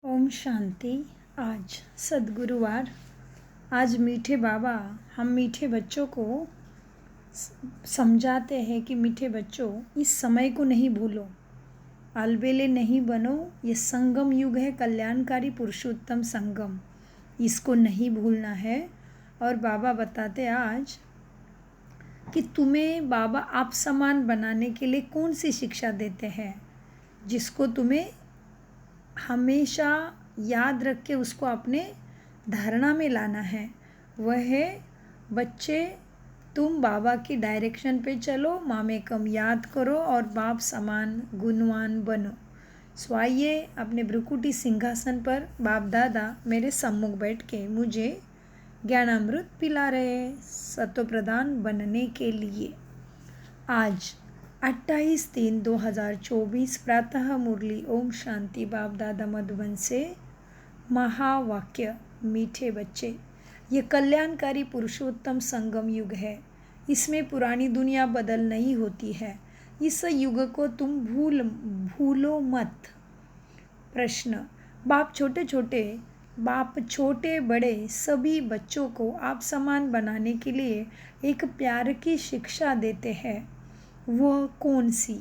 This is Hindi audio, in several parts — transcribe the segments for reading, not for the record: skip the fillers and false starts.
ओम शांति। आज सद्गुरुवार। आज मीठे बाबा हम मीठे बच्चों को समझाते हैं कि मीठे बच्चों, इस समय को नहीं भूलो, अलबेले नहीं बनो। ये संगम युग है, कल्याणकारी पुरुषोत्तम संगम, इसको नहीं भूलना है। और बाबा बताते आज कि तुम्हें बाबा आप समान बनाने के लिए कौन सी शिक्षा देते हैं, जिसको तुम्हें हमेशा याद रख के उसको अपने धारणा में लाना है। वह है बच्चे, तुम बाबा की डायरेक्शन पे चलो, मामेकम याद करो और बाप समान गुणवान बनो। सो आइए अपने भ्रुकुटी सिंहासन पर बाप दादा मेरे सम्मुख बैठ के मुझे ज्ञानामृत पिला रहे सत्व प्रदान बनने के लिए। आज 28/3/2024 प्रातः मुरली ओम शांति बाप दादा मधुबन से महावाक्य। मीठे बच्चे, ये कल्याणकारी पुरुषोत्तम संगम युग है। इसमें पुरानी दुनिया बदल नहीं होती है। इस युग को तुम भूलो मत। प्रश्न, बाप छोटे बड़े सभी बच्चों को आप समान बनाने के लिए एक प्यार की शिक्षा देते हैं, वह कौन सी?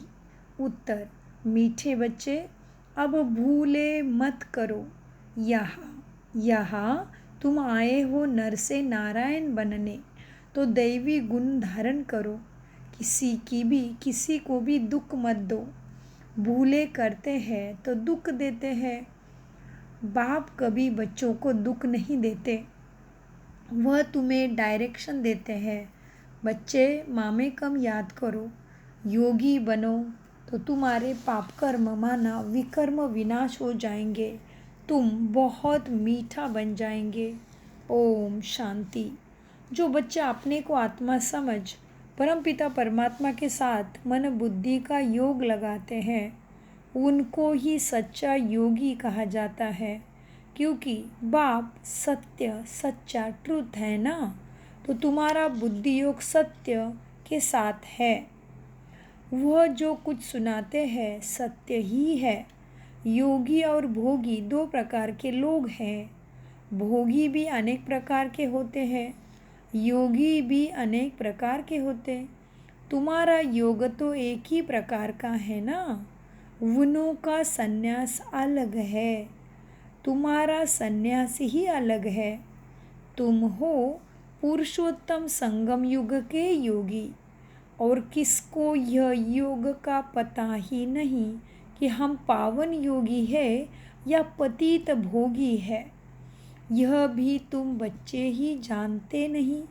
उत्तर, मीठे बच्चे, अब भूले मत करो। यहाँ तुम आए हो नर से नारायण बनने, तो दैवी गुण धारण करो। किसी को भी दुख मत दो। भूले करते हैं तो दुख देते हैं। बाप कभी बच्चों को दुख नहीं देते, वह तुम्हें डायरेक्शन देते हैं। बच्चे, मामेकम याद करो, योगी बनो तो तुम्हारे पाप कर्म माना विकर्म विनाश हो जाएंगे, तुम बहुत मीठा बन जाएंगे। ओम शांति। जो बच्चा अपने को आत्मा समझ परमपिता परमात्मा के साथ मन बुद्धि का योग लगाते हैं, उनको ही सच्चा योगी कहा जाता है। क्योंकि बाप सत्य, सच्चा ट्रुथ है ना, तो तुम्हारा बुद्धि योग सत्य के साथ है। वह जो कुछ सुनाते हैं सत्य ही है। योगी और भोगी दो प्रकार के लोग हैं। भोगी भी अनेक प्रकार के होते हैं, योगी भी अनेक प्रकार के होते। तुम्हारा योग तो एक ही प्रकार का है ना। गुणों का संन्यास अलग है, तुम्हारा संन्यास ही अलग है। तुम हो पुरुषोत्तम संगम युग के योगी, और किसको यह योग का पता ही नहीं कि हम पावन योगी है या पतित भोगी है। यह भी तुम बच्चे ही जानते नहीं।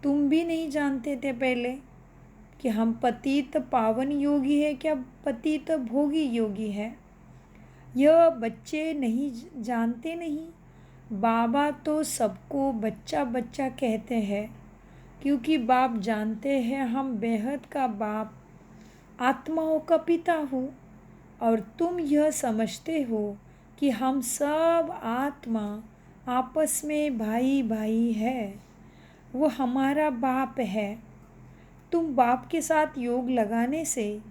तुम भी नहीं जानते थे पहले कि हम पतित पावन योगी है क्या पतित भोगी योगी है। यह बच्चे नहीं जानते नहीं। बाबा तो सबको बच्चा बच्चा कहते हैं, क्योंकि बाप जानते हैं हम बेहद का बाप, आत्माओं का पिता हो। और तुम यह समझते हो कि हम सब आत्मा आपस में भाई भाई है, वो हमारा बाप है। तुम बाप के साथ योग लगाने से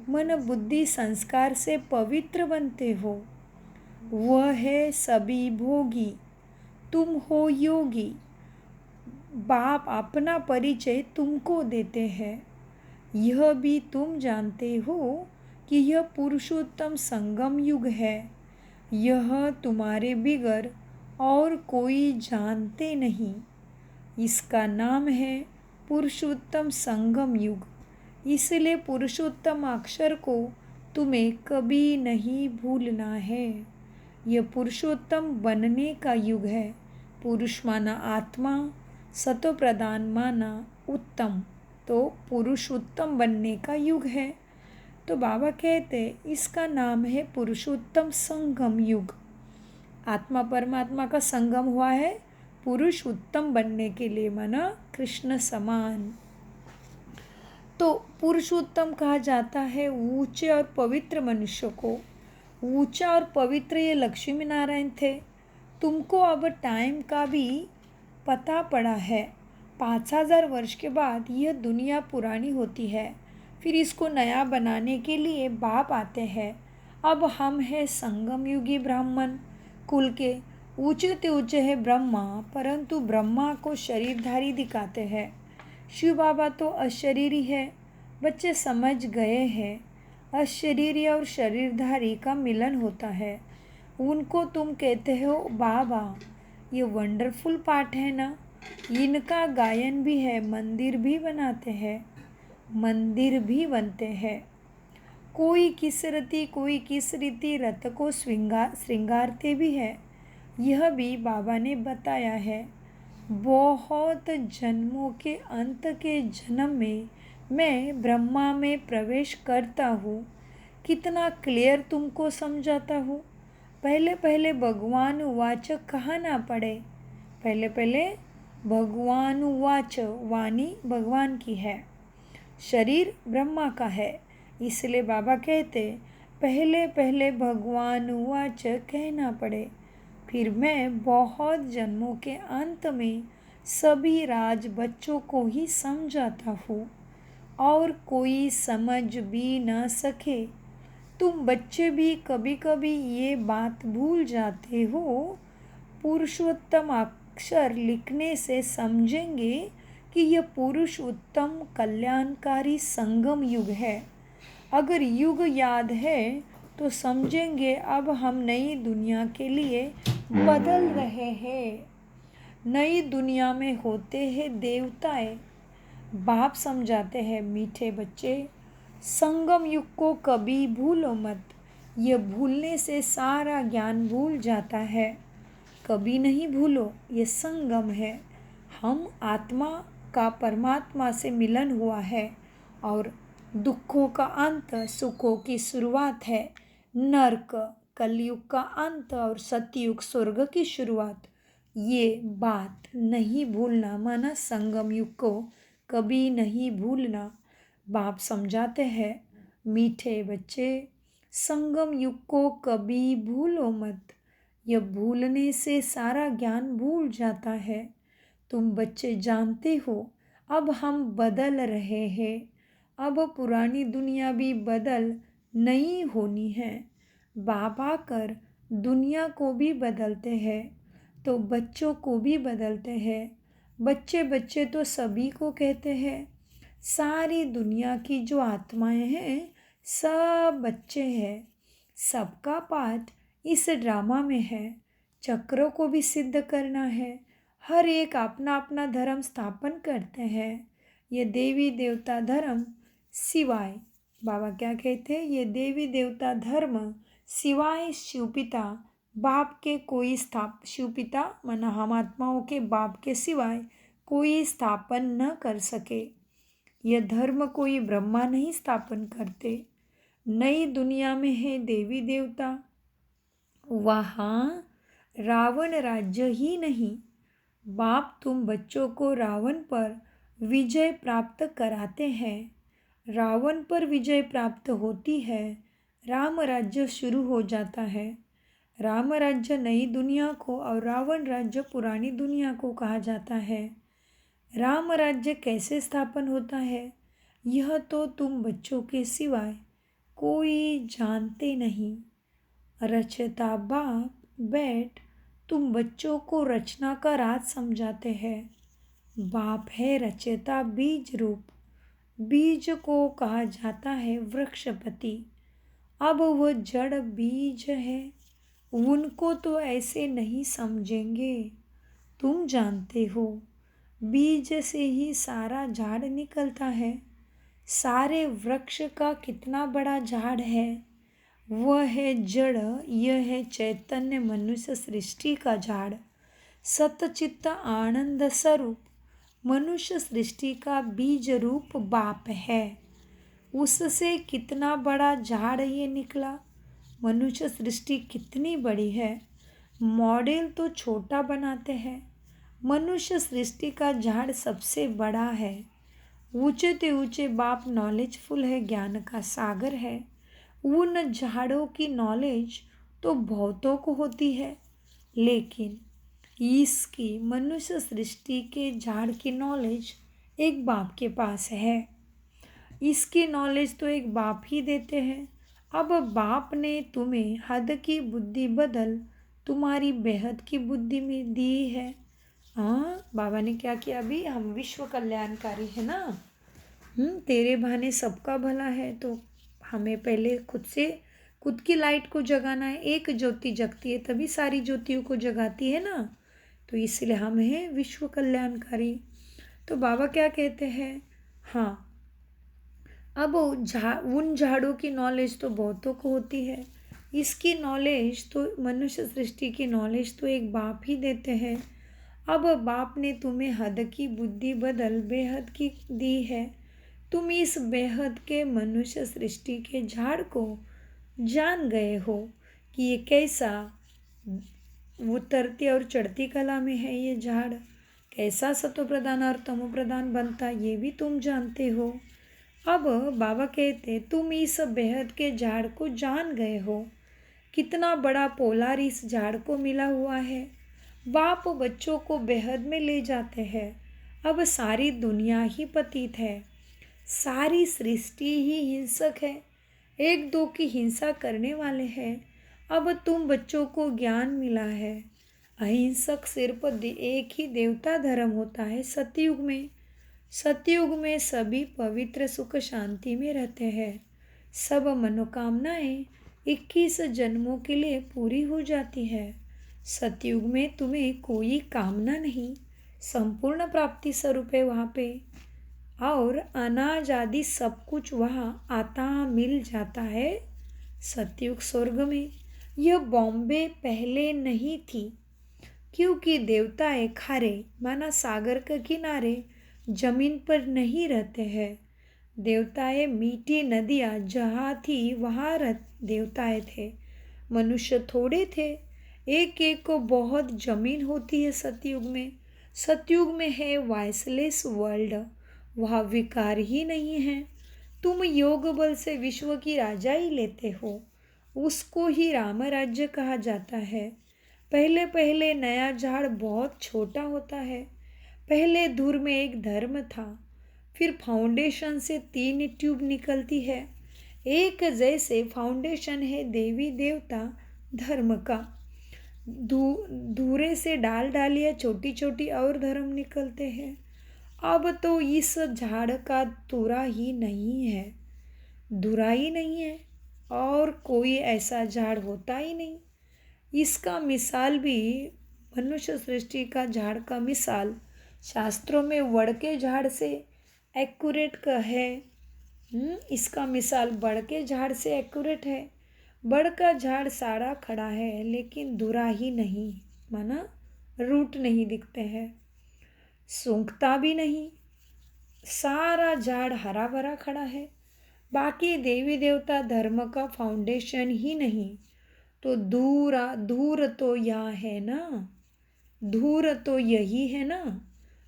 मन बुद्धि संस्कार से पवित्र बनते हो। वह है सभी भोगी, तुम हो योगी। बाप अपना परिचय तुमको देते हैं। यह भी तुम जानते हो कि यह पुरुषोत्तम संगम युग है। यह तुम्हारे बिगर और कोई जानते नहीं। इसका नाम है पुरुषोत्तम संगम युग। इसलिए पुरुषोत्तम अक्षर को तुम्हें कभी नहीं भूलना है। यह पुरुषोत्तम बनने का युग है। पुरुष माना आत्मा, सतो प्रधान माना उत्तम, तो पुरुषोत्तम बनने का युग है। तो बाबा कहते इसका नाम है पुरुषोत्तम संगम युग। आत्मा परमात्मा का संगम हुआ है पुरुष उत्तम बनने के लिए, माना कृष्ण समान। तो पुरुषोत्तम कहा जाता है ऊंचे और पवित्र मनुष्य को। ऊंचा और पवित्र ये लक्ष्मी नारायण थे। तुमको अब टाइम का भी पता पड़ा है। 5000 वर्ष के बाद यह दुनिया पुरानी होती है, फिर इसको नया बनाने के लिए बाप आते हैं। अब हम हैं संगम युगी ब्राह्मण कुल के, ऊंचे ते ऊंचे है ब्रह्मा, परंतु ब्रह्मा को शरीरधारी दिखाते हैं। शिव बाबा तो अशरीरी है। बच्चे समझ गए हैं, अशरीरी और शरीरधारी का मिलन होता है। उनको तुम कहते हो बाबा। ये वंडरफुल पाठ है ना। इनका गायन भी है, मंदिर भी बनाते हैं, मंदिर भी बनते हैं। कोई किस रति कोई किस रीति रथ को श्रृंगारते भी है। यह भी बाबा ने बताया है। बहुत जन्मों के अंत के जन्म में मैं ब्रह्मा में प्रवेश करता हूँ। कितना क्लियर तुमको समझाता हूँ। पहले पहले भगवान उवाच कहा ना पड़े। पहले पहले भगवान उवाच, वाणी भगवान की है, शरीर ब्रह्मा का है। इसलिए बाबा कहते पहले पहले भगवान उवाच कहना पड़े। फिर मैं बहुत जन्मों के अंत में सभी राज बच्चों को ही समझाता हूँ और कोई समझ भी न सके। तुम बच्चे भी कभी कभी ये बात भूल जाते हो। पुरुषोत्तम अक्षर लिखने से समझेंगे कि यह पुरुष उत्तम कल्याणकारी संगम युग है। अगर युग याद है तो समझेंगे अब हम नई दुनिया के लिए बदल रहे हैं। नई दुनिया में होते हैं देवताएं। बाप समझाते हैं मीठे बच्चे, संगम युग को कभी भूलो मत। ये भूलने से सारा ज्ञान भूल जाता है। कभी नहीं भूलो, ये संगम है। हम आत्मा का परमात्मा से मिलन हुआ है और दुखों का अंत सुखों की शुरुआत है। नरक कलयुग का अंत और सतयुग स्वर्ग की शुरुआत। ये बात नहीं भूलना, माना संगम युग को कभी नहीं भूलना। बाप समझाते हैं मीठे बच्चे, संगम युग को कभी भूलो मत। यह भूलने से सारा ज्ञान भूल जाता है। तुम बच्चे जानते हो अब हम बदल रहे हैं। अब पुरानी दुनिया भी बदल नहीं होनी है। बाप आकर दुनिया को भी बदलते हैं तो बच्चों को भी बदलते हैं। बच्चे बच्चे तो सभी को कहते हैं। सारी दुनिया की जो आत्माएं हैं सब बच्चे हैं। सबका पाठ इस ड्रामा में है। चक्रों को भी सिद्ध करना है। हर एक अपना अपना धर्म स्थापन करते हैं। ये देवी देवता धर्म सिवाय, बाबा क्या कहते हैं, ये देवी देवता धर्म सिवाय शिवपिता बाप के कोई शिवपिता माना हम आत्माओं के बाप के सिवाय कोई स्थापन न कर सके। यह धर्म कोई ब्रह्मा नहीं स्थापन करते। नई दुनिया में है देवी देवता, वहाँ रावण राज्य ही नहीं। बाप तुम बच्चों को रावण पर विजय प्राप्त कराते हैं। रावण पर विजय प्राप्त होती है, राम राज्य शुरू हो जाता है। राम राज्य नई दुनिया को और रावण राज्य पुरानी दुनिया को कहा जाता है। राम राज्य कैसे स्थापन होता है यह तो तुम बच्चों के सिवाय कोई जानते नहीं। रचता बाप बैठ तुम बच्चों को रचना का राज समझाते हैं। बाप है रचयिता बीज रूप। बीज को कहा जाता है वृक्षपति। अब वह जड़ बीज है, उनको तो ऐसे नहीं समझेंगे। तुम जानते हो बीज से ही सारा झाड़ निकलता है। सारे वृक्ष का कितना बड़ा झाड़ है, वह है जड़। यह है चैतन्य मनुष्य सृष्टि का झाड़, सतचित्त आनंद स्वरूप। मनुष्य सृष्टि का बीज रूप बाप है। उससे कितना बड़ा झाड़ ये निकला। मनुष्य सृष्टि कितनी बड़ी है, मॉडल तो छोटा बनाते हैं। मनुष्य सृष्टि का झाड़ सबसे बड़ा है। ऊंचे ते ऊंचे बाप नॉलेजफुल है, ज्ञान का सागर है। उन झाड़ों की नॉलेज तो बहुतों को होती है, लेकिन इसकी मनुष्य सृष्टि के झाड़ की नॉलेज एक बाप के पास है। इसकी नॉलेज तो एक बाप ही देते हैं। अब बाप ने तुम्हें हद की बुद्धि बदल तुम्हारी बेहद की बुद्धि में दी है। हाँ, बाबा ने क्या किया, अभी हम विश्व कल्याणकारी है ना। तेरे बहाने सबका भला है, तो हमें पहले खुद की लाइट को जगाना है। एक ज्योति जगती है तभी सारी ज्योतियों को जगाती है ना, तो इसलिए हम हैं विश्व कल्याणकारी। तो बाबा क्या कहते हैं, हाँ, अब उन झाड़ों की नॉलेज तो बहुतों को होती है, इसकी नॉलेज तो मनुष्य सृष्टि की नॉलेज तो एक बाप ही देते हैं। अब बाप ने तुम्हें हद की बुद्धि बदल बेहद की दी है। तुम इस बेहद के मनुष्य सृष्टि के झाड़ को जान गए हो कि ये कैसा उतरती और चढ़ती कला में है। ये झाड़ कैसा सत्व प्रधान और तमो प्रधान बनता, ये भी तुम जानते हो। अब बाबा कहते तुम इस बेहद के झाड़ को जान गए हो। कितना बड़ा पोलार इस झाड़ को मिला हुआ है। बाप बच्चों को बेहद में ले जाते हैं। अब सारी दुनिया ही पतित है, सारी सृष्टि ही हिंसक है, एक दो की हिंसा करने वाले हैं। अब तुम बच्चों को ज्ञान मिला है। अहिंसक सिर्फ एक ही देवता धर्म होता है सतयुग में। सतयुग में सभी पवित्र सुख शांति में रहते हैं। सब मनोकामनाएं 21 जन्मों के लिए पूरी हो जाती है। सतयुग में तुम्हें कोई कामना नहीं, संपूर्ण प्राप्ति स्वरूप है वहाँ पे, और अनाज आदि सब कुछ वहाँ आता मिल जाता है। सतयुग स्वर्ग में यह बॉम्बे पहले नहीं थी, क्योंकि देवताएं खारे माना सागर के किनारे जमीन पर नहीं रहते हैं। देवताएं मीठी नदियाँ जहाँ थी वहाँ देवताएं थे। मनुष्य थोड़े थे, एक एक को बहुत जमीन होती है सतयुग में। सतयुग में है वॉइसलेस वर्ल्ड, वहाँ विकार ही नहीं है। तुम योग बल से विश्व की राजाई लेते हो, उसको ही राम राज्य कहा जाता है। पहले पहले नया झाड़ बहुत छोटा होता है। पहले धुर में एक धर्म था, फिर फाउंडेशन से 3 ट्यूब निकलती है। एक जैसे फाउंडेशन है देवी देवता धर्म का। धूरे से डाल डालियाँ छोटी छोटी और धर्म निकलते हैं। अब तो इस झाड़ का तुरा ही नहीं है, धुरा ही नहीं है, और कोई ऐसा झाड़ होता ही नहीं। इसका मिसाल भी मनुष्य सृष्टि का झाड़ का मिसाल शास्त्रों में वड़ के झाड़ से एक्यूरेट का है। इसका मिसाल बड़ के झाड़ से एक्यूरेट है। बड़ का झाड़ सारा खड़ा है लेकिन धुरा ही नहीं, माना रूट नहीं दिखते हैं, सूंघता भी नहीं। सारा झाड़ हरा भरा खड़ा है, बाकी देवी देवता धर्म का फाउंडेशन ही नहीं। तो दूर तो यहाँ है ना, धूर तो यही है ना।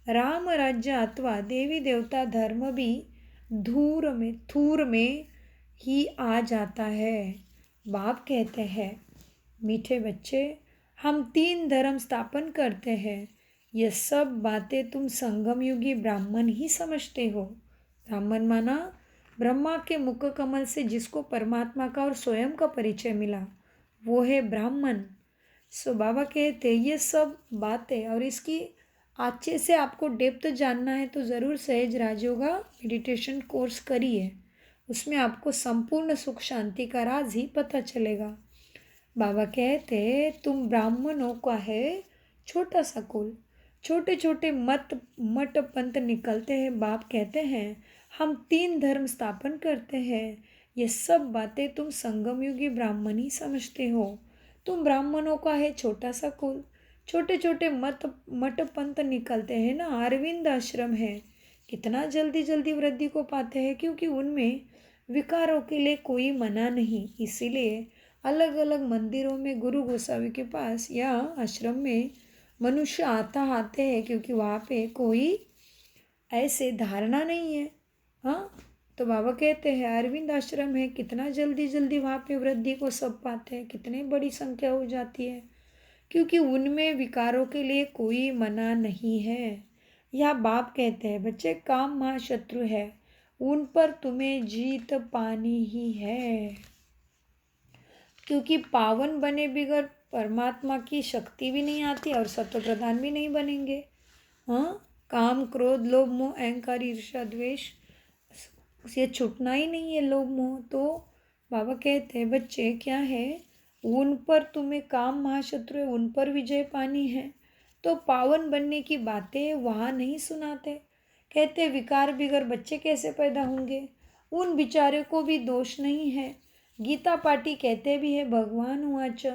राम राज्य अथवा देवी देवता धर्म भी थूर में ही आ जाता है। बाप कहते हैं मीठे बच्चे, हम 3 धर्म स्थापन करते हैं। ये सब बातें तुम संगम युगी ब्राह्मण ही समझते हो। ब्राह्मण माना ब्रह्मा के मुख कमल से जिसको परमात्मा का और स्वयं का परिचय मिला, वो है ब्राह्मण। सो बाबा कहते ये सब बातें, और इसकी अच्छे से आपको डेप्थ जानना है तो ज़रूर सहज राजयोगा मेडिटेशन कोर्स करिए, उसमें आपको संपूर्ण सुख शांति का राज ही पता चलेगा। बाबा कहते तुम ब्राह्मणों का है छोटा सा कुल, छोटे छोटे मठ पंथ निकलते हैं। बाप कहते हैं हम 3 धर्म स्थापन करते हैं। ये सब बातें तुम संगमयुगी ब्राह्मण ही समझते हो। तुम ब्राह्मणों का है छोटा सा कुल, छोटे छोटे मठ पंथ निकलते हैं ना। अरविंद आश्रम है, कितना जल्दी जल्दी वृद्धि को पाते हैं, क्योंकि उनमें विकारों के लिए कोई मना नहीं। इसीलिए अलग अलग मंदिरों में गुरु गोसावी के पास या आश्रम में मनुष्य आते हैं, क्योंकि वहाँ पे कोई ऐसे धारणा नहीं है। हाँ, तो बाबा कहते हैं अरविंद आश्रम है, कितना जल्दी जल्दी वहाँ पे वृद्धि को सब पाते हैं, कितनी बड़ी संख्या हो जाती है, क्योंकि उनमें विकारों के लिए कोई मना नहीं है। यह बाप कहते हैं बच्चे काम महाशत्रु है, उन पर तुम्हें जीत पानी ही है। क्योंकि पावन बने बगैर परमात्मा की शक्ति भी नहीं आती और सत्व प्रधान भी नहीं बनेंगे। हाँ, काम क्रोध लोभ मोह अहंकार ईर्ष्या द्वेष, ये छूटना ही नहीं है लोभ मोह। तो बाबा कहते हैं बच्चे क्या है, उन पर तुम्हें काम महाशत्रु है, उन पर विजय पानी है, तो पावन बनने की बातें वहाँ नहीं सुनाते। कहते विकार बिगर बच्चे कैसे पैदा होंगे, उन बेचारे को भी दोष नहीं है। गीता पाठी कहते भी है भगवान उवाच,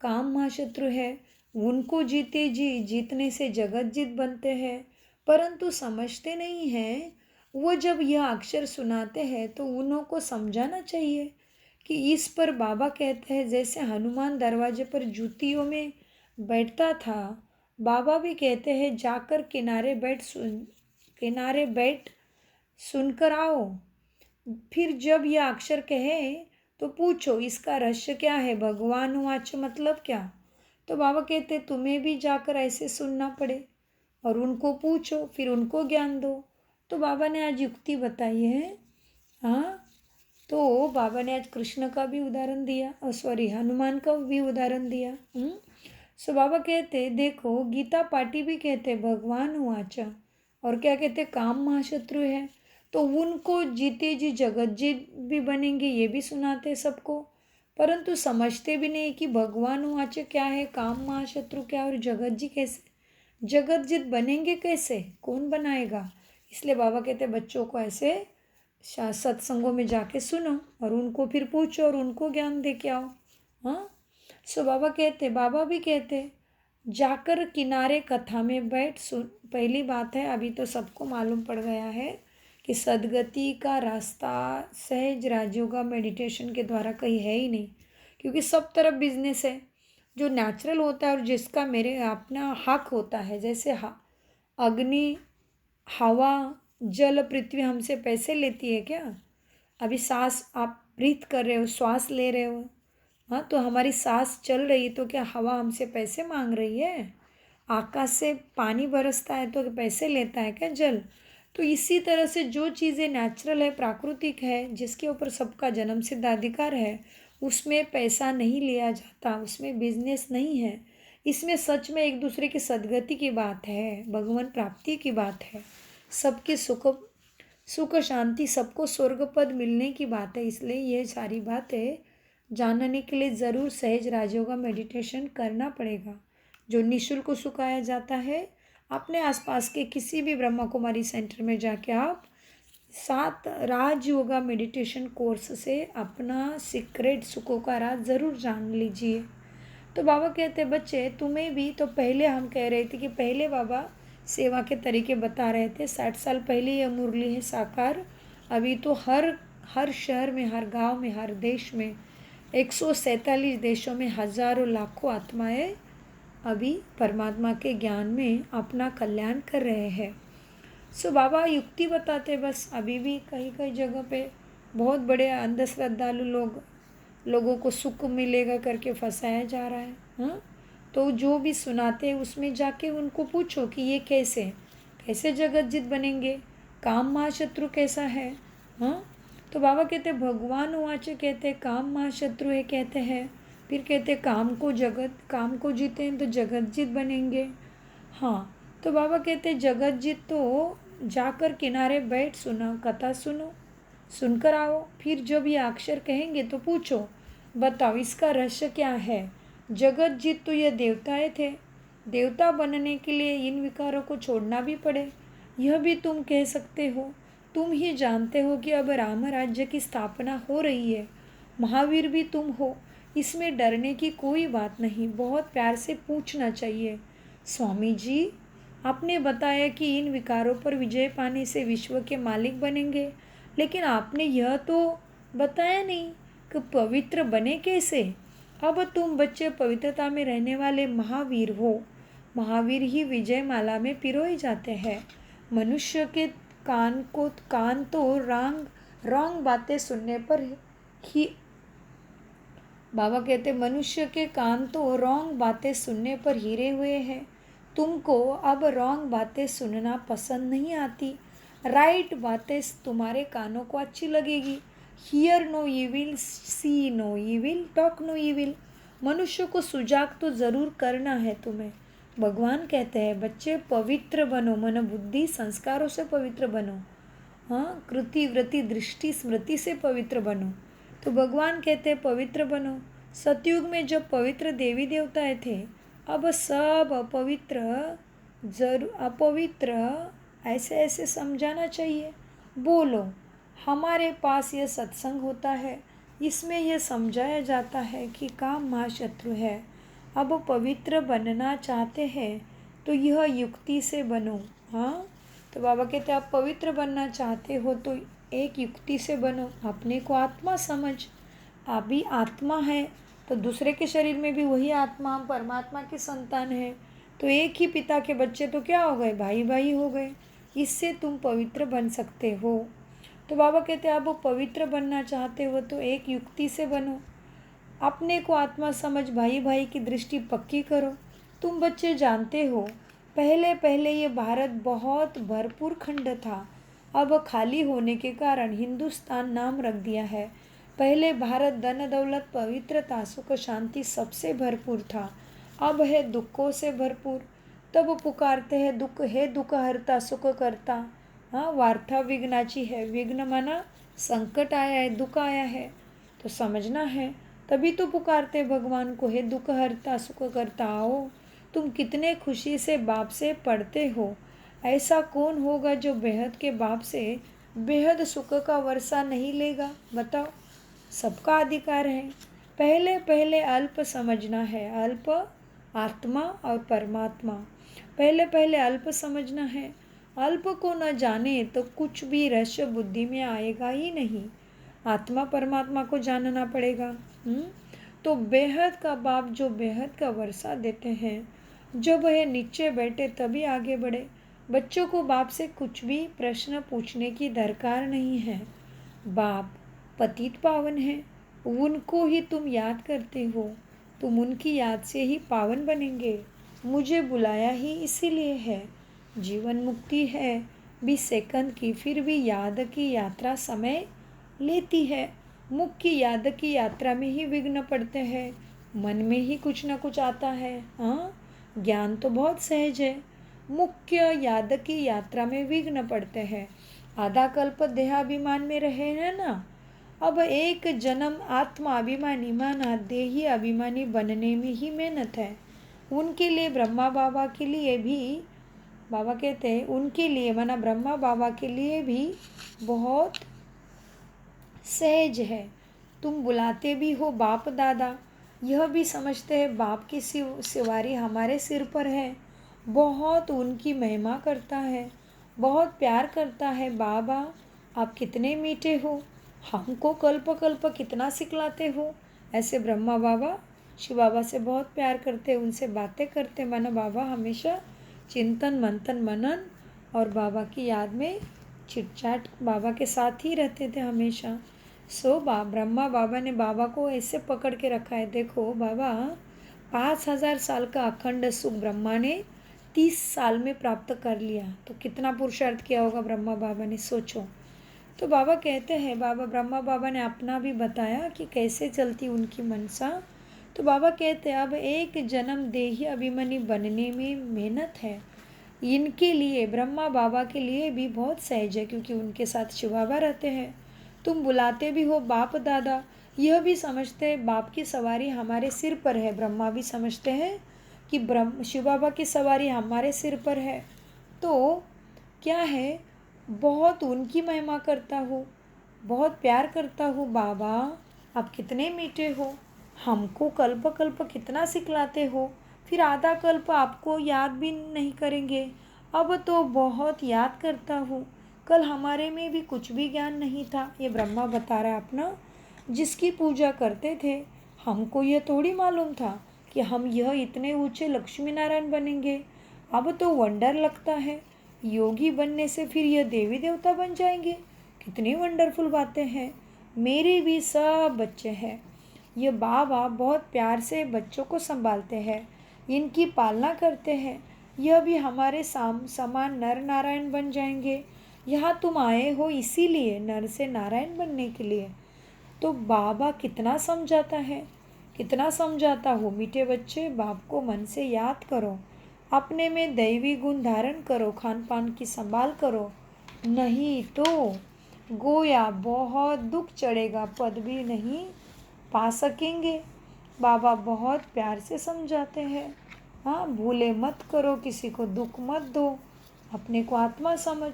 काम महाशत्रु है, उनको जीते जी जीतने से जगत जीत बनते हैं, परंतु समझते नहीं हैं। वो जब यह अक्षर सुनाते हैं तो उनको समझाना चाहिए कि इस पर बाबा कहते हैं जैसे हनुमान दरवाजे पर जूतियों में बैठता था, बाबा भी कहते हैं जाकर किनारे बैठ सुनकर आओ। फिर जब यह अक्षर कहे तो पूछो इसका रहस्य क्या है, भगवान वाच मतलब क्या। तो बाबा कहते तुम्हें भी जाकर ऐसे सुनना पड़े और उनको पूछो, फिर उनको ज्ञान दो। तो बाबा ने आज युक्ति बताई है। हाँ, तो बाबा ने आज कृष्ण का भी उदाहरण दिया और हनुमान का भी उदाहरण दिया। सो बाबा कहते देखो गीता पाठी भी कहते भगवान वाचा, और क्या कहते काम महाशत्रु है, तो उनको जीते जी जगत जीत भी बनेंगे ये भी सुनाते सबको, परंतु समझते भी नहीं कि भगवान वाच क्या है, काम महाशत्रु क्या और जगत जी कैसे, जगत जीत बनेंगे कैसे, कौन बनाएगा। इसलिए बाबा कहते बच्चों को ऐसे सत्संगों में जाके सुनो और उनको फिर पूछो और उनको ज्ञान दे के आओ। हाँ, सो बाबा भी कहते जाकर किनारे कथा में बैठ सुन। पहली बात है अभी तो सबको मालूम पड़ गया है कि सदगति का रास्ता सहज राजयोगा मेडिटेशन के द्वारा कहीं है ही नहीं, क्योंकि सब तरफ बिजनेस है। जो नेचुरल होता है और जिसका मेरे अपना हक होता है, जैसे अग्नि हवा जल पृथ्वी हमसे पैसे लेती है क्या। अभी सांस आप ब्रीथ कर रहे हो, श्वास ले रहे हो, हाँ, तो हमारी सांस चल रही तो क्या हवा हमसे पैसे मांग रही है। आकाश से पानी बरसता है तो पैसे लेता है क्या जल। तो इसी तरह से जो चीज़ें नेचुरल है प्राकृतिक है जिसके ऊपर सबका जन्म सिद्ध अधिकार है, उसमें पैसा नहीं लिया जाता, उसमें बिजनेस नहीं है। इसमें सच में एक दूसरे की सदगति की बात है, भगवान प्राप्ति की बात है, सबकी सुख शांति सबको स्वर्ग पद मिलने की बात है। इसलिए ये सारी बातें जानने के लिए ज़रूर सहज राजयोगा मेडिटेशन करना पड़ेगा, जो निःशुल्क सिखाया जाता है। अपने आसपास के किसी भी ब्रह्मा कुमारी सेंटर में जाके आप 7 राजयोगा मेडिटेशन कोर्स से अपना सीक्रेट सुखों का राज ज़रूर जान लीजिए। तो बाबा कहते बच्चे तुम्हें भी, तो पहले हम कह रहे थे कि पहले बाबा सेवा के तरीके बता रहे थे, 60 साल पहले यह मुरली है साकार। अभी तो हर शहर में, हर गांव में, हर देश में 147 देशों में हजारों लाखों आत्माएं अभी परमात्मा के ज्ञान में अपना कल्याण कर रहे हैं। सो बाबा युक्ति बताते बस, अभी भी कई कई जगह पे बहुत बड़े अंधश्रद्धालु लोगों को सुख मिलेगा करके फंसाया जा रहा है। हाँ, तो जो भी सुनाते हैं उसमें जाके उनको पूछो कि ये कैसे जगत जीत बनेंगे, काम महाशत्रु कैसा है। हाँ, तो बाबा कहते भगवान वाच कहते काम महाशत्रु है कहते हैं, फिर कहते काम को जीते हैं तो जगत जीत बनेंगे। हाँ, तो बाबा कहते जगत जीत तो जाकर किनारे बैठ कथा सुनकर आओ। फिर जब ये अक्षर कहेंगे तो पूछो बताओ इसका रहस्य क्या है। जगत जीत तो ये देवताएं थे, देवता बनने के लिए इन विकारों को छोड़ना भी पड़े, यह भी तुम कह सकते हो। तुम ही जानते हो कि अब राम राज्य की स्थापना हो रही है, महावीर भी तुम हो, इसमें डरने की कोई बात नहीं, बहुत प्यार से पूछना चाहिए। स्वामी जी आपने बताया कि इन विकारों पर विजय पाने से विश्व के मालिक बनेंगे, लेकिन आपने यह तो बताया नहीं कि पवित्र बने कैसे। अब तुम बच्चे पवित्रता में रहने वाले महावीर हो, महावीर ही विजय माला में पिरोए जाते हैं। मनुष्य के कान तो रॉन्ग बातें सुनने पर ही, बाबा कहते मनुष्य के कान तो रॉन्ग बातें सुनने पर हीरे हुए हैं। तुमको अब रॉन्ग बातें सुनना पसंद नहीं आती, राइट बातें तुम्हारे कानों को अच्छी लगेगी। Hear no evil, see no evil, talk no evil. मनुष्य को सुजाग तो ज़रूर करना है तुम्हें। भगवान कहते हैं बच्चे पवित्र बनो, मन बुद्धि संस्कारों से पवित्र बनो। हाँ, कृति वृत्ति दृष्टि स्मृति से पवित्र बनो। तो भगवान कहते हैं पवित्र बनो। सतयुग में जब पवित्र देवी देवताएं थे, अब सब अपवित्र, अपवित्र ऐसे ऐसे समझाना चाहिए। बोलो, हमारे पास ये सत्संग होता है, इसमें यह समझाया जाता है कि काम महाशत्रु है। अब पवित्र बनना चाहते हैं तो यह युक्ति से बनो। हाँ, तो बाबा कहते आप पवित्र बनना चाहते हो तो एक युक्ति से बनो। अपने को आत्मा समझ, आप भी आत्मा है तो दूसरे के शरीर में भी वही आत्मा, हम परमात्मा की संतान है। तो एक ही पिता के बच्चे तो क्या हो गए, भाई भाई हो गए। इससे तुम पवित्र बन सकते हो। तो बाबा कहते हैं आप पवित्र बनना चाहते हो तो एक युक्ति से बनो। अपने को आत्मा समझ, भाई भाई की दृष्टि पक्की करो। तुम बच्चे जानते हो पहले पहले ये भारत बहुत भरपूर खंड था, अब खाली होने के कारण हिंदुस्तान नाम रख दिया है। पहले भारत धन दौलत पवित्रता सुख शांति सबसे भरपूर था, अब है दुखों से भरपूर। तब पुकारते हैं दुख, हे दुख हरता सुख करता। हाँ, वार्ता विघ्नाची है, विघ्न माना संकट आया है, दुख आया है, तो समझना है। तभी तो पुकारते भगवान को, हे दुख हरता सुख करता आओ। तुम कितने खुशी से बाप से पढ़ते हो, ऐसा कौन होगा जो बेहद के बाप से बेहद सुख का वर्षा नहीं लेगा, बताओ। सबका अधिकार है। पहले पहले अल्प समझना है, अल्प आत्मा और परमात्मा। पहले पहले अल्प समझना है। अल्प को न जाने तो कुछ भी रहस्य बुद्धि में आएगा ही नहीं। आत्मा परमात्मा को जानना पड़ेगा। तो बेहद का बाप जो बेहद का वर्षा देते हैं, जब वह नीचे बैठे तभी आगे बढ़े। बच्चों को बाप से कुछ भी प्रश्न पूछने की दरकार नहीं है। बाप पतित पावन है, उनको ही तुम याद करते हो, तुम उनकी याद से ही पावन बनेंगे। मुझे बुलाया ही इसीलिए है। जीवन मुक्ति है 20 सेकंड की, फिर भी याद की यात्रा समय लेती है। मुख्य याद की यात्रा में ही विघ्न पड़ते हैं, मन में ही कुछ न कुछ आता है। हाँ, ज्ञान तो बहुत सहज है, मुख्य याद की यात्रा में विघ्न पड़ते हैं। आधा कल्प देहाभिमान में रहे हैं ना, अब एक जन्म आत्मा अभिमानी माना देही अभिमानी बनने में ही मेहनत है। उनके लिए ब्रह्मा बाबा के लिए भी, बाबा कहते हैं उनके लिए माना ब्रह्मा बाबा के लिए भी बहुत सहज है। तुम बुलाते भी हो बाप दादा, यह भी समझते हैं बाप की सवारी हमारे सिर पर है। बहुत उनकी महिमा करता है, बहुत प्यार करता है। बाबा आप कितने मीठे हो, हमको कल्प कल्प कितना सिखलाते हो। ऐसे ब्रह्मा बाबा शिव बाबा से बहुत प्यार करते, उनसे बातें करते। मानो बाबा हमेशा चिंतन मंथन मनन और बाबा की याद में चिटचाट बाबा के साथ ही रहते थे हमेशा। ब्रह्मा बाबा ने बाबा को ऐसे पकड़ के रखा है। देखो बाबा 5000 साल का अखंड सुख ब्रह्मा ने 30 साल में प्राप्त कर लिया, तो कितना पुरुषार्थ किया होगा ब्रह्मा बाबा ने, सोचो। तो बाबा कहते हैं, बाबा ब्रह्मा बाबा ने अपना भी बताया कि कैसे चलती उनकी मनसा। तो बाबा कहते हैं अब एक जन्म देही अभिमानी बनने में मेहनत है। इनके लिए ब्रह्मा बाबा के लिए भी बहुत सहज है, क्योंकि उनके साथ शिव बाबा रहते हैं। तुम बुलाते भी हो बाप दादा, यह भी समझते हैं बाप की सवारी हमारे सिर पर है। ब्रह्मा भी समझते हैं कि शिव बाबा की सवारी हमारे सिर पर है। तो क्या है, बहुत उनकी महिमा करता हूँ, बहुत प्यार करता हूँ। बाबा आप कितने मीठे हो, हमको कल्प कल्प कितना सिखलाते हो, फिर आधा कल्प आपको याद भी नहीं करेंगे, अब तो बहुत याद करता हूँ। कल हमारे में भी कुछ भी ज्ञान नहीं था, ये ब्रह्मा बता रहा है अपना। जिसकी पूजा करते थे, हमको यह थोड़ी मालूम था कि हम यह इतने ऊंचे लक्ष्मी नारायण बनेंगे। अब तो वंडर लगता है, योगी बनने से फिर यह देवी देवता बन जाएंगे। कितनी वंडरफुल बातें हैं। मेरे भी सब बच्चे हैं, ये बाबा बहुत प्यार से बच्चों को संभालते हैं, इनकी पालना करते हैं। यह भी हमारे समान नर नारायण बन जाएंगे। यहाँ तुम आए हो इसीलिए, नर से नारायण बनने के लिए। तो बाबा कितना समझाता है, कितना समझाता हो। मीठे बच्चे, बाप को मन से याद करो, अपने में दैवी गुण धारण करो, खान पान की संभाल करो, नहीं तो गोया बहुत दुख चढ़ेगा, पद भी नहीं पा सकेंगे। बाबा बहुत प्यार से समझाते हैं। हाँ, भूले मत करो, किसी को दुख मत दो, अपने को आत्मा समझ।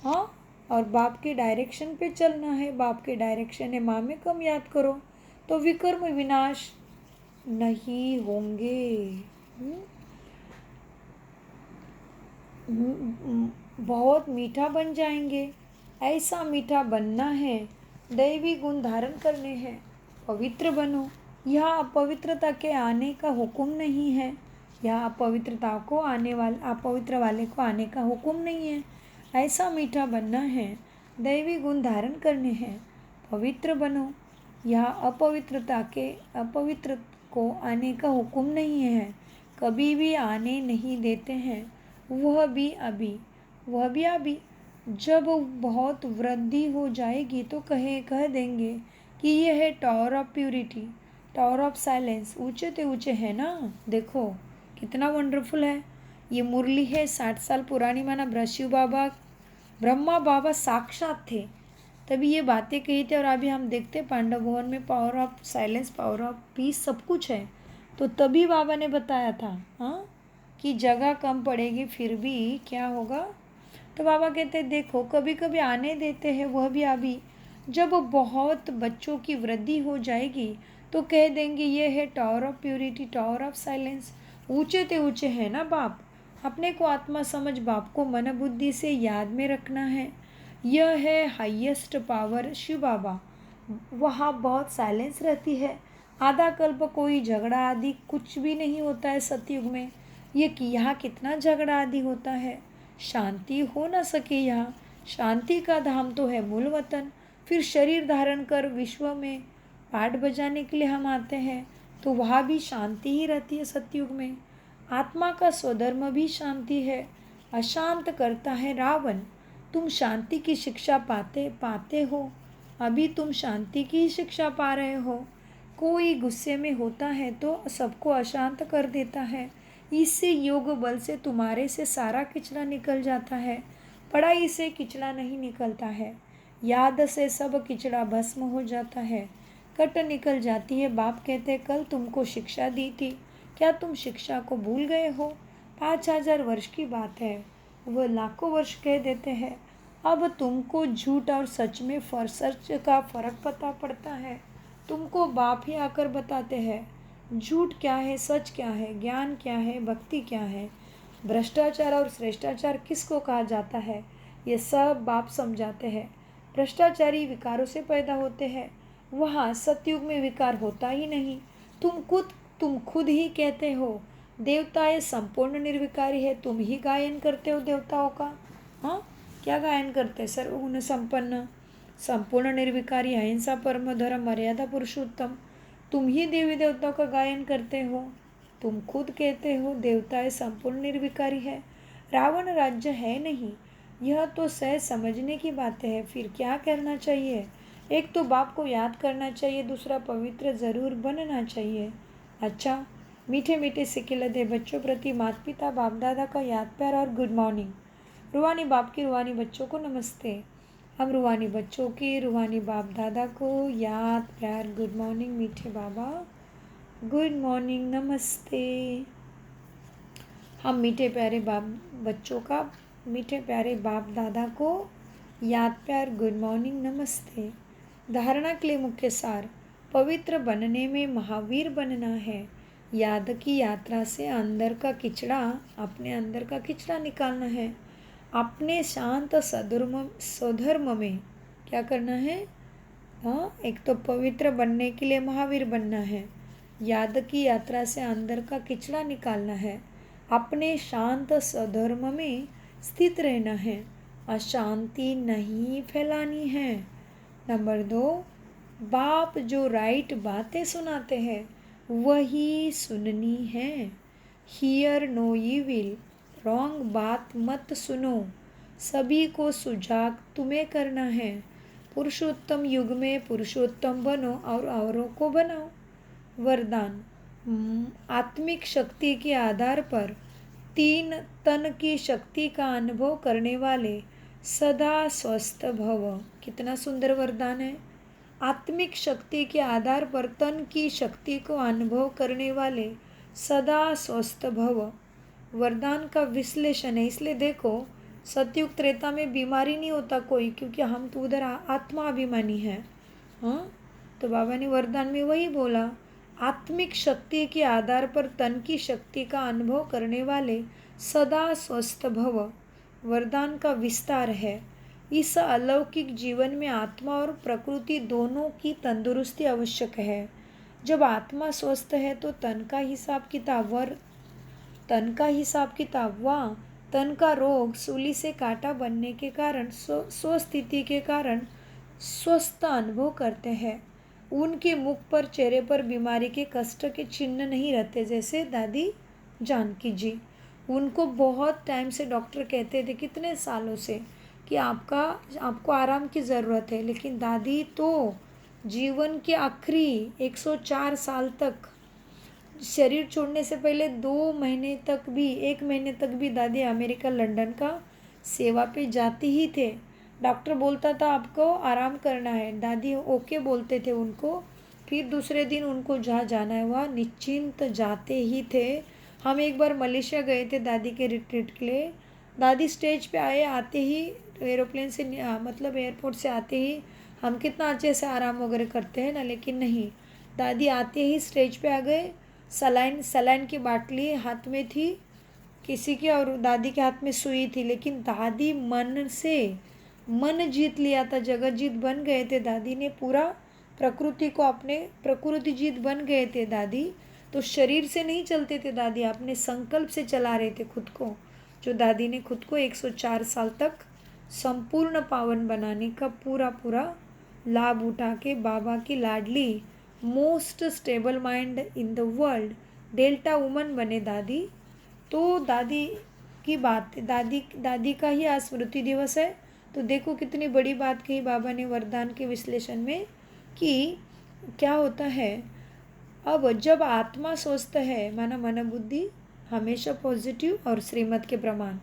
हाँ, और बाप के डायरेक्शन पे चलना है, बाप के डायरेक्शन है माँ में कम याद करो तो विकर्म विनाश नहीं होंगे। बहुत मीठा बन जाएंगे। ऐसा मीठा बनना है, दैवी गुण धारण करने हैं, पवित्र बनो। यह अपवित्रता के आने का हुक्म नहीं है, यह अपवित्रता को आने वाले अपवित्र वाले को आने का हुक्म नहीं है। ऐसा मीठा बनना है, दैवी गुण धारण करने हैं, पवित्र बनो। यह अपवित्र को आने का हुक्म नहीं है, कभी भी आने नहीं देते हैं। वह भी अभी जब बहुत वृद्धि हो जाएगी तो कह देंगे कि यह है tower of purity, tower of silence. ऊंचे ते ऊंचे है ना, देखो कितना वंडरफुल है। ये मुरली है 60 साल पुरानी, माना ब्रह्मा बाबा साक्षात थे, तभी ये बातें कही थी। और अभी हम देखते पांडव भवन में power of silence, power of peace सब कुछ है। तो तभी बाबा ने बताया था हाँ कि जगह कम पड़ेगी, फिर भी क्या होगा। तो बाबा कहते देखो कभी कभी आने देते हैं, वह भी अभी जब बहुत बच्चों की वृद्धि हो जाएगी तो कह देंगे ये है tower of purity, tower of silence. ऊंचे ते ऊंचे है ना बाप, अपने को आत्मा समझ बाप को मन बुद्धि से याद में रखना है। यह है हाईएस्ट पावर शिव बाबा। वहाँ बहुत साइलेंस रहती है, आधा कल्प कोई झगड़ा आदि कुछ भी नहीं होता है सतयुग में। ये कि यहाँ कितना झगड़ा आदि होता है, शांति हो ना सके। यहाँ शांति का धाम तो है मूल वतन। फिर शरीर धारण कर विश्व में पाठ बजाने के लिए हम आते हैं, तो वहाँ भी शांति ही रहती है सतयुग में। आत्मा का स्वधर्म भी शांति है, अशांत करता है रावण। तुम शांति की शिक्षा पाते हो, अभी तुम शांति की शिक्षा पा रहे हो। कोई गुस्से में होता है तो सबको अशांत कर देता है, इससे योग बल से तुम्हारे से सारा किचड़ा निकल जाता है। पढ़ाई से किचड़ा नहीं निकलता है, याद से सब किचड़ा भस्म हो जाता है, कट निकल जाती है। बाप कहते कल तुमको शिक्षा दी थी, क्या तुम शिक्षा को भूल गए हो। 5000 वर्ष की बात है, वह लाखों वर्ष कह देते हैं। अब तुमको झूठ और सच में सच का फर्क पता पड़ता है, तुमको बाप ही आकर बताते हैं झूठ क्या है, सच क्या है, ज्ञान क्या है, भक्ति क्या है, भ्रष्टाचार और श्रेष्ठाचार किसको कहा जाता है, ये सब बाप समझाते हैं। भ्रष्टाचारी विकारों से पैदा होते हैं, वहाँ सतयुग में विकार होता ही नहीं। तुम खुद ही कहते हो देवताएं संपूर्ण निर्विकारी है, तुम ही गायन करते हो देवताओं का। हाँ, क्या गायन करते हैं, सर्वगुण संपन्न, संपूर्ण निर्विकारी, अहिंसा, परम धर्म, मर्यादा पुरुषोत्तम। तुम ही देवी देवताओं का गायन करते हो, तुम खुद कहते हो देवताएं संपूर्ण निर्विकारी है, रावण राज्य है नहीं। यह तो सहज समझने की बातें है, फिर क्या करना चाहिए। एक तो बाप को याद करना चाहिए, दूसरा पवित्र ज़रूर बनना चाहिए। अच्छा, मीठे मीठे सिक्के लदे बच्चों प्रति माता पिता बाप दादा का याद प्यार और गुड मॉर्निंग। रूहानी बाप की रूहानी बच्चों को नमस्ते। हम रूहानी बच्चों की रूहानी बाप दादा को याद प्यार गुड मॉर्निंग। मीठे बाबा गुड मॉर्निंग, नमस्ते। हम मीठे प्यारे बच्चों का मीठे प्यारे बाप दादा को याद प्यार गुड मॉर्निंग, नमस्ते। धारणा के लिए मुख्य सार, पवित्र बनने में महावीर बनना है। याद की यात्रा से अपने अंदर का किचड़ा निकालना है। अपने शांत स्वधर्म में क्या करना है। हाँ, एक तो पवित्र बनने के लिए महावीर बनना है, याद की यात्रा से अंदर का किचड़ा निकालना है, अपने शांत स्वधर्म में स्थित रहना है, अशांति नहीं फैलानी है। नंबर 2, बाप जो राइट बातें सुनाते हैं वही सुननी है। हियर नो इविल, रॉन्ग बात मत सुनो, सभी को सुजाग तुम्हें करना है। पुरुषोत्तम युग में पुरुषोत्तम बनो और औरों को बनाओ। वरदान, आत्मिक शक्ति के आधार पर 3 तन की शक्ति का अनुभव करने वाले सदा स्वस्थ भव। कितना सुंदर वरदान है। आत्मिक शक्ति के आधार पर तन की शक्ति को अनुभव करने वाले सदा स्वस्थ भव। वरदान का विश्लेषण है। इसलिए देखो, सतयुग त्रेता में बीमारी नहीं होता कोई, क्योंकि हम तो उधर आत्मा अभिमानी हैं। हाँ, तो बाबा ने वरदान में वही बोला, आत्मिक शक्ति के आधार पर तन की शक्ति का अनुभव करने वाले सदा स्वस्थ भव। वरदान का विस्तार है। इस अलौकिक जीवन में आत्मा और प्रकृति दोनों की तंदुरुस्ती आवश्यक है। जब आत्मा स्वस्थ है तो तन का हिसाब किताब व तन का रोग सूली से कांटा बनने के कारण स्वस्थिति के कारण स्वस्थ अनुभव करते हैं। उनके मुख पर, चेहरे पर बीमारी के कष्ट के चिन्ह नहीं रहते। जैसे दादी जानकी जी, उनको बहुत टाइम से डॉक्टर कहते थे, कितने सालों से, कि आपको आराम की ज़रूरत है। लेकिन दादी तो जीवन के आखिरी 104 साल तक, शरीर छोड़ने से पहले 2 महीने तक भी, 1 महीने तक भी दादी अमेरिका लंदन का सेवा पे जाती ही थे। डॉक्टर बोलता था आपको आराम करना है, दादी ओके बोलते थे उनको। फिर दूसरे दिन उनको जहाँ जाना है वहाँ निश्चिंत जाते ही थे। हम एक बार मलेशिया गए थे दादी के रिट्रीट के लिए। दादी स्टेज पे आते ही एरोप्लेन से, मतलब एयरपोर्ट से आते ही हम कितना अच्छे से आराम वगैरह करते हैं ना, लेकिन नहीं, दादी आते ही स्टेज पे आ गए। सलाइन की बाटली हाथ में थी किसी की, और दादी के हाथ में सुई थी। लेकिन दादी मन जीत लिया था, जगत जीत बन गए थे दादी ने। पूरा प्रकृति को अपने प्रकृति जीत बन गए थे दादी। तो शरीर से नहीं चलते थे दादी, अपने संकल्प से चला रहे थे खुद को। जो दादी ने खुद को 104 साल तक संपूर्ण पावन बनाने का पूरा लाभ उठा के बाबा की लाडली, most stable mind in the world, delta woman बने दादी। तो दादी की बात, दादी का ही आज स्मृति दिवस है। तो देखो कितनी बड़ी बात कही बाबा ने वरदान के विश्लेषण में, कि क्या होता है। अब जब आत्मा स्वस्थ है, माना मन बुद्धि हमेशा पॉजिटिव और श्रीमत के प्रमाण,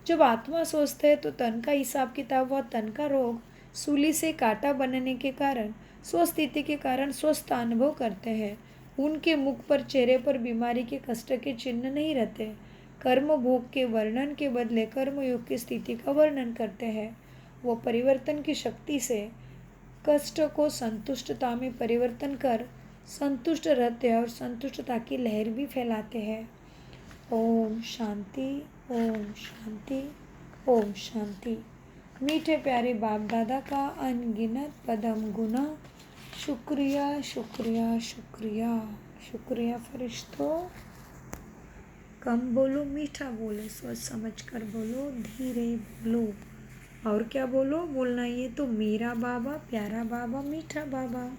जब आत्मा स्वस्थ है तो तन का हिसाब किताब व तन का रोग सूली से कांटा बनने के कारण, स्वस्थिति के कारण स्वस्थ अनुभव करते हैं। उनके मुख पर, चेहरे पर बीमारी के कष्ट के चिन्ह नहीं रहते। कर्म भोग के वर्णन के बदले कर्मयोग की स्थिति का वर्णन करते हैं। वो परिवर्तन की शक्ति से कष्ट को संतुष्टता में परिवर्तन कर संतुष्ट रहते हैं और संतुष्टता की लहर भी फैलाते हैं। ओम शांति, ओम शांति, ओम शांति। मीठे प्यारे बाप दादा का अनगिनत पदम गुना शुक्रिया, शुक्रिया, शुक्रिया, शुक्रिया फरिश्तों। कम बोलो, मीठा बोलो, सोच समझ कर बोलो, धीरे बोलो। और क्या बोलो, बोलना ये तो मेरा बाबा, प्यारा बाबा, मीठा बाबा।